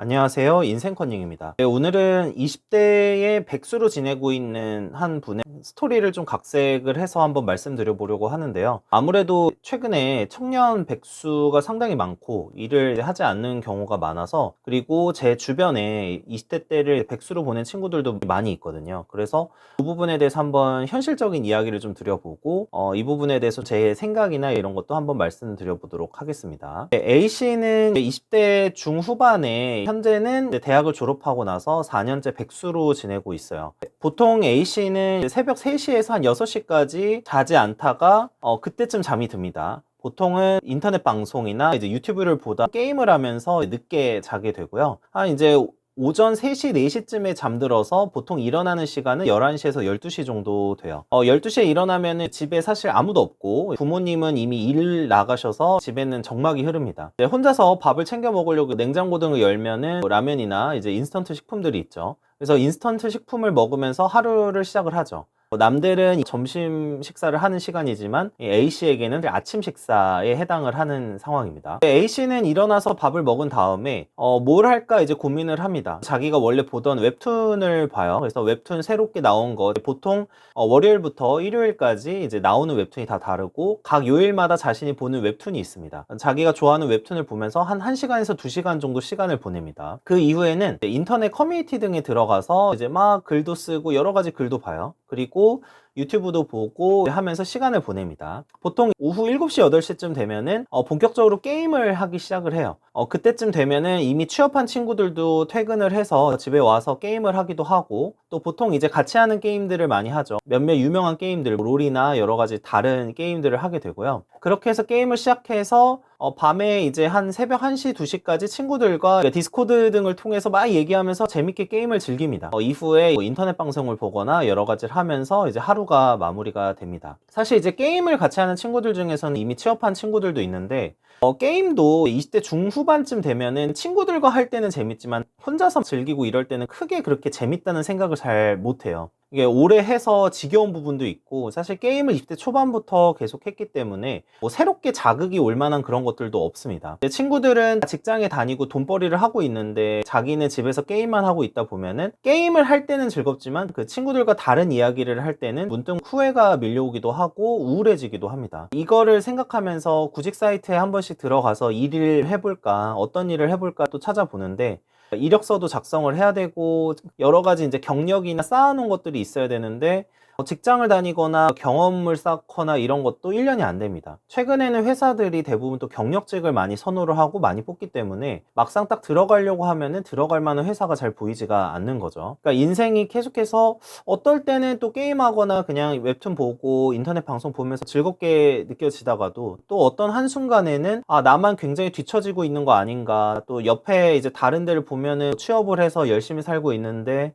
안녕하세요. 인생컨닝입니다. 네, 오늘은 20대의 백수로 지내고 있는 한 분의 스토리를 좀 각색을 해서 한번 말씀드려 보려고 하는데요. 아무래도 최근에 청년 백수가 상당히 많고 일을 하지 않는 경우가 많아서, 그리고 제 주변에 20대 때를 백수로 보낸 친구들도 많이 있거든요. 그래서 그 부분에 대해서 한번 현실적인 이야기를 좀 드려보고, 이 부분에 대해서 제 생각이나 이런 것도 한번 말씀드려 보도록 하겠습니다. A씨는 20대 중후반에 현재는 대학을 졸업하고 나서 4년째 백수로 지내고 있어요. 보통 A씨는 새벽 3시에서 한 6시까지 자지 않다가 그때쯤 잠이 듭니다. 보통은 인터넷 방송이나 이제 유튜브를 보다 게임을 하면서 늦게 자게 되고요. 이제 오전 3시, 4시쯤에 잠들어서 보통 일어나는 시간은 11시에서 12시 정도 돼요. 12시에 일어나면 집에 사실 아무도 없고 부모님은 이미 일 나가셔서 집에는 정막이 흐릅니다. 혼자서 밥을 챙겨 먹으려고 냉장고 등을 열면은 라면이나 이제 인스턴트 식품들이 있죠. 그래서 인스턴트 식품을 먹으면서 하루를 시작을 하죠. 남들은 점심 식사를 하는 시간이지만 A씨에게는 아침 식사에 해당을 하는 상황입니다. A씨는 일어나서 밥을 먹은 다음에 뭘 할까 이제 고민을 합니다. 자기가 원래 보던 웹툰을 봐요. 그래서 웹툰 새롭게 나온 거, 보통 월요일부터 일요일까지 이제 나오는 웹툰이 다 다르고 각 요일마다 자신이 보는 웹툰이 있습니다. 자기가 좋아하는 웹툰을 보면서 한 1시간에서 2시간 정도 시간을 보냅니다. 그 이후에는 인터넷 커뮤니티 등에 들어가서 이제 막 글도 쓰고 여러 가지 글도 봐요. 그리고 유튜브도 보고 하면서 시간을 보냅니다. 보통 오후 7시, 8시쯤 되면은 본격적으로 게임을 하기 시작을 해요. 그때쯤 되면은 이미 취업한 친구들도 퇴근을 해서 집에 와서 게임을 하기도 하고, 또 보통 이제 같이 하는 게임들을 많이 하죠. 몇몇 유명한 게임들, 롤이나 여러 가지 다른 게임들을 하게 되고요. 그렇게 해서 게임을 시작해서 밤에 이제 한 새벽 1시, 2시까지 친구들과 디스코드 등을 통해서 막 얘기하면서 재밌게 게임을 즐깁니다. 이후에 인터넷 방송을 보거나 여러 가지를 하면서 이제 하루가 마무리가 됩니다. 사실 이제 게임을 같이 하는 친구들 중에서는 이미 취업한 친구들도 있는데, 게임도 20대 중후반쯤 되면은 친구들과 할 때는 재밌지만 혼자서 즐기고 이럴 때는 크게 그렇게 재밌다는 생각을 잘 못해요. 이게 오래 해서 지겨운 부분도 있고, 사실 게임을 20대 초반부터 계속 했기 때문에 뭐 새롭게 자극이 올 만한 그런 것들도 없습니다. 내 친구들은 직장에 다니고 돈벌이를 하고 있는데 자기는 집에서 게임만 하고 있다 보면은 게임을 할 때는 즐겁지만 그 친구들과 다른 이야기를 할 때는 문득 후회가 밀려오기도 하고 우울해지기도 합니다. 이거를 생각하면서 구직 사이트에 한 번씩 들어가서 일을 해볼까, 어떤 일을 해볼까 또 찾아보는데, 이력서도 작성을 해야 되고 여러 가지 이제 경력이나 쌓아놓은 것들이 있어야 되는데, 직장을 다니거나 경험을 쌓거나 이런 것도 1년이 안 됩니다. 최근에는 회사들이 대부분 또 경력직을 많이 선호를 하고 많이 뽑기 때문에 막상 딱 들어가려고 하면은 들어갈 만한 회사가 잘 보이지가 않는 거죠. 그러니까 인생이 계속해서 어떨 때는 또 게임하거나 그냥 웹툰 보고 인터넷 방송 보면서 즐겁게 느껴지다가도, 또 어떤 한순간에는 나만 굉장히 뒤처지고 있는 거 아닌가, 또 옆에 이제 다른 데를 보면은 취업을 해서 열심히 살고 있는데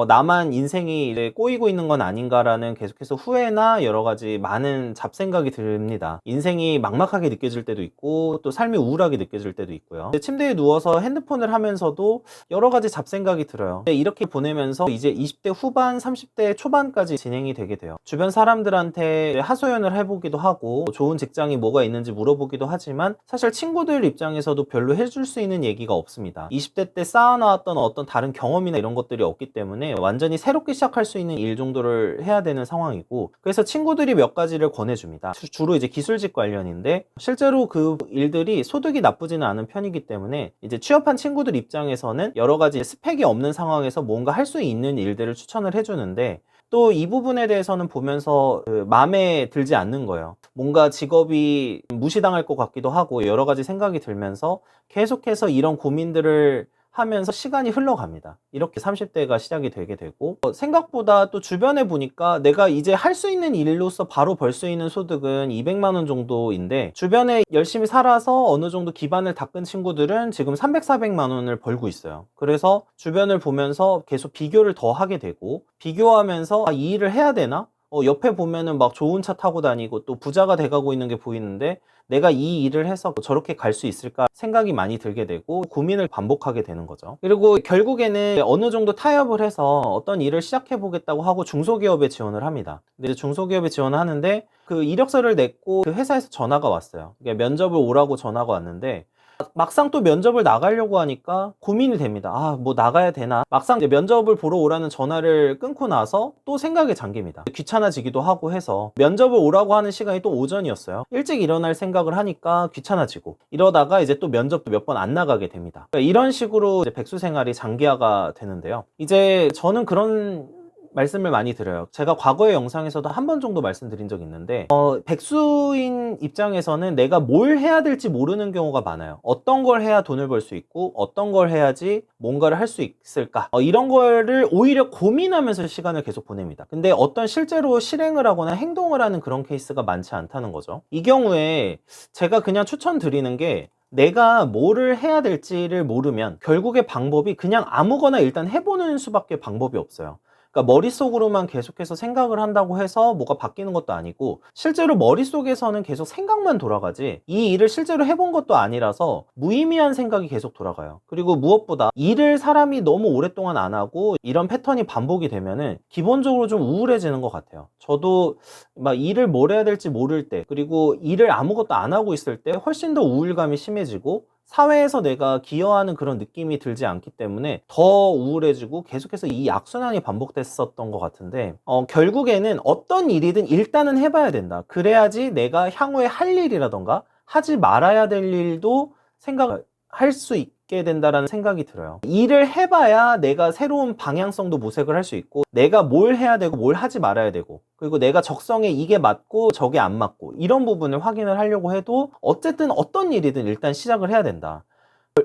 나만 인생이 이제 꼬이고 있는 건 아닌가라는 계속해서 후회나 여러 가지 많은 잡생각이 듭니다. 인생이 막막하게 느껴질 때도 있고 또 삶이 우울하게 느껴질 때도 있고요. 침대에 누워서 핸드폰을 하면서도 여러 가지 잡생각이 들어요. 이렇게 보내면서 이제 20대 후반, 30대 초반까지 진행이 되게 돼요. 주변 사람들한테 하소연을 해보기도 하고 좋은 직장이 뭐가 있는지 물어보기도 하지만 사실 친구들 입장에서도 별로 해줄 수 있는 얘기가 없습니다. 20대 때 쌓아놨던 어떤 다른 경험이나 이런 것들이 없기 때문에 완전히 새롭게 시작할 수 있는 일 정도를 해야 되는 상황이고, 그래서 친구들이 몇 가지를 권해줍니다. 주로 이제 기술직 관련인데, 실제로 그 일들이 소득이 나쁘지는 않은 편이기 때문에 이제 취업한 친구들 입장에서는 여러 가지 스펙이 없는 상황에서 뭔가 할 수 있는 일들을 추천을 해주는데, 또 이 부분에 대해서는 보면서 마음에 들지 않는 거예요. 뭔가 직업이 무시당할 것 같기도 하고 여러 가지 생각이 들면서 계속해서 이런 고민들을 하면서 시간이 흘러갑니다. 이렇게 30대가 시작이 되게 되고, 생각보다 또 주변에 보니까 내가 이제 할 수 있는 일로서 바로 벌 수 있는 소득은 200만 원 정도인데, 주변에 열심히 살아서 어느 정도 기반을 닦은 친구들은 지금 300, 400만 원을 벌고 있어요. 그래서 주변을 보면서 계속 비교를 더 하게 되고, 비교하면서 이 일을 해야 되나? 옆에 보면은 막 좋은 차 타고 다니고 또 부자가 돼가고 있는 게 보이는데 내가 이 일을 해서 저렇게 갈 수 있을까 생각이 많이 들게 되고 고민을 반복하게 되는 거죠. 그리고 결국에는 어느 정도 타협을 해서 어떤 일을 시작해 보겠다고 하고 중소기업에 지원을 합니다. 근데 중소기업에 지원을 하는데 그 이력서를 냈고 그 회사에서 전화가 왔어요. 그러니까 면접을 오라고 전화가 왔는데, 막상 또 면접을 나가려고 하니까 고민이 됩니다. 아, 뭐 나가야 되나? 막상 이제 면접을 보러 오라는 전화를 끊고 나서 또 생각에 잠깁니다. 귀찮아지기도 하고 해서 면접을 오라고 하는 시간이 또 오전이었어요. 일찍 일어날 생각을 하니까 귀찮아지고 이러다가 이제 또 면접도 몇 번 안 나가게 됩니다. 그러니까 이런 식으로 이제 백수 생활이 장기화가 되는데요. 이제 저는 그런 말씀을 많이 드려요. 제가 과거의 영상에서도 한 번 정도 말씀드린 적이 있는데 백수인 입장에서는 내가 뭘 해야 될지 모르는 경우가 많아요. 어떤 걸 해야 돈을 벌 수 있고 어떤 걸 해야지 뭔가를 할 수 있을까, 이런 거를 오히려 고민하면서 시간을 계속 보냅니다. 근데 어떤 실제로 실행을 하거나 행동을 하는 그런 케이스가 많지 않다는 거죠. 이 경우에 제가 그냥 추천드리는 게, 내가 뭐를 해야 될지를 모르면 결국의 방법이 그냥 아무거나 일단 해보는 수밖에 방법이 없어요. 그러니까 머릿속으로만 계속해서 생각을 한다고 해서 뭐가 바뀌는 것도 아니고, 실제로 머릿속에서는 계속 생각만 돌아가지 이 일을 실제로 해본 것도 아니라서 무의미한 생각이 계속 돌아가요. 그리고 무엇보다 일을 사람이 너무 오랫동안 안 하고 이런 패턴이 반복이 되면은 기본적으로 좀 우울해지는 것 같아요. 저도 막 일을 뭘 해야 될지 모를 때, 그리고 일을 아무것도 안 하고 있을 때 훨씬 더 우울감이 심해지고 사회에서 내가 기여하는 그런 느낌이 들지 않기 때문에 더 우울해지고 계속해서 이 악순환이 반복됐었던 것 같은데, 결국에는 어떤 일이든 일단은 해봐야 된다. 그래야지 내가 향후에 할 일이라던가 하지 말아야 될 일도 생각할 수 있게 된다라는 생각이 들어요. 일을 해봐야 내가 새로운 방향성도 모색을 할 수 있고, 내가 뭘 해야 되고 뭘 하지 말아야 되고, 그리고 내가 적성에 이게 맞고 저게 안 맞고, 이런 부분을 확인을 하려고 해도 어쨌든 어떤 일이든 일단 시작을 해야 된다.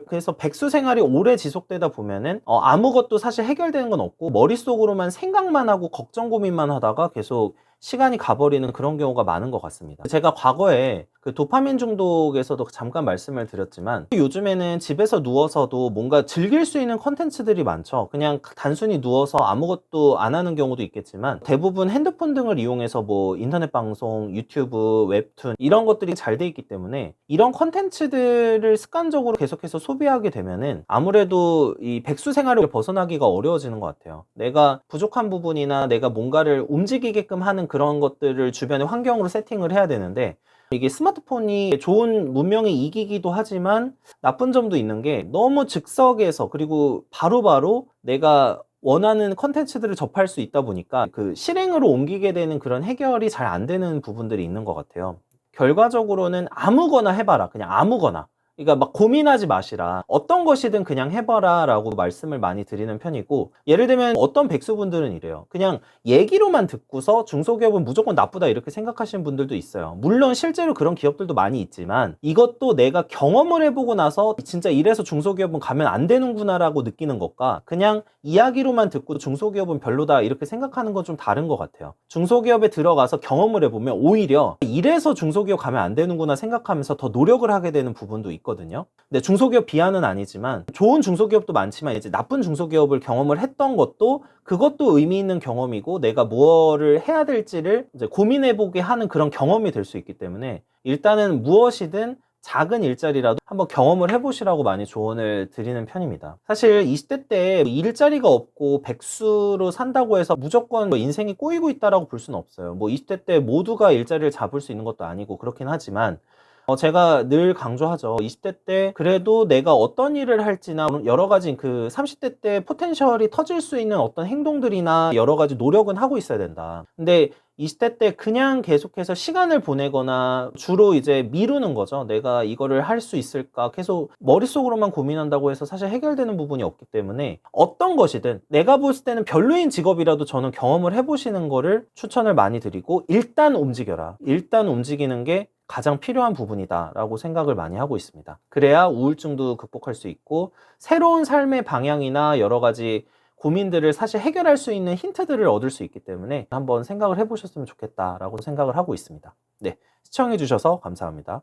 그래서 백수 생활이 오래 지속되다 보면은 아무것도 사실 해결되는 건 없고 머릿속으로만 생각만 하고 걱정 고민만 하다가 계속 시간이 가버리는 그런 경우가 많은 것 같습니다. 제가 과거에 그 도파민 중독에서도 잠깐 말씀을 드렸지만, 요즘에는 집에서 누워서도 뭔가 즐길 수 있는 컨텐츠들이 많죠. 그냥 단순히 누워서 아무것도 안 하는 경우도 있겠지만, 대부분 핸드폰 등을 이용해서 뭐 인터넷 방송, 유튜브, 웹툰 이런 것들이 잘 돼 있기 때문에 이런 컨텐츠들을 습관적으로 계속해서 소비하게 되면은 아무래도 이 백수 생활을 벗어나기가 어려워지는 것 같아요. 내가 부족한 부분이나 내가 뭔가를 움직이게끔 하는 그런 것들을 주변의 환경으로 세팅을 해야 되는데, 이게 스마트폰이 좋은 문명의 이기기도 하지만 나쁜 점도 있는 게, 너무 즉석에서 그리고 바로바로 내가 원하는 컨텐츠들을 접할 수 있다 보니까 그 실행으로 옮기게 되는 그런 해결이 잘 안 되는 부분들이 있는 것 같아요. 결과적으로는 아무거나 해봐라. 그냥 아무거나. 그러니까 막 고민하지 마시라. 어떤 것이든 그냥 해봐라 라고 말씀을 많이 드리는 편이고, 예를 들면 어떤 백수분들은 이래요. 그냥 얘기로만 듣고서 중소기업은 무조건 나쁘다 이렇게 생각하시는 분들도 있어요. 물론 실제로 그런 기업들도 많이 있지만, 이것도 내가 경험을 해보고 나서 진짜 이래서 중소기업은 가면 안 되는구나 라고 느끼는 것과, 그냥 이야기로만 듣고 중소기업은 별로다 이렇게 생각하는 건 좀 다른 것 같아요. 중소기업에 들어가서 경험을 해보면 오히려 이래서 중소기업 가면 안 되는구나 생각하면서 더 노력을 하게 되는 부분도 있거든요. 근데 중소기업 비하는 아니지만, 좋은 중소기업도 많지만 이제 나쁜 중소기업을 경험을 했던 것도, 그것도 의미 있는 경험이고 내가 뭐를 해야 될지를 이제 고민해보게 하는 그런 경험이 될 수 있기 때문에, 일단은 무엇이든 작은 일자리라도 한번 경험을 해보시라고 많이 조언을 드리는 편입니다. 사실 20대 때 일자리가 없고 백수로 산다고 해서 무조건 뭐 인생이 꼬이고 있다라고 볼 수는 없어요. 뭐 20대 때 모두가 일자리를 잡을 수 있는 것도 아니고 그렇긴 하지만, 제가 늘 강조하죠. 20대 때 그래도 내가 어떤 일을 할지나 여러 가지 그 30대 때 포텐셜이 터질 수 있는 어떤 행동들이나 여러 가지 노력은 하고 있어야 된다. 근데 20대 때 그냥 계속해서 시간을 보내거나 주로 이제 미루는 거죠. 내가 이거를 할 수 있을까? 계속 머릿속으로만 고민한다고 해서 사실 해결되는 부분이 없기 때문에, 어떤 것이든 내가 봤을 때는 별로인 직업이라도 저는 경험을 해보시는 거를 추천을 많이 드리고, 일단 움직여라. 일단 움직이는 게 가장 필요한 부분이다 라고 생각을 많이 하고 있습니다. 그래야 우울증도 극복할 수 있고 새로운 삶의 방향이나 여러 가지 고민들을 사실 해결할 수 있는 힌트들을 얻을 수 있기 때문에 한번 생각을 해보셨으면 좋겠다라고 생각을 하고 있습니다. 네, 시청해 주셔서 감사합니다.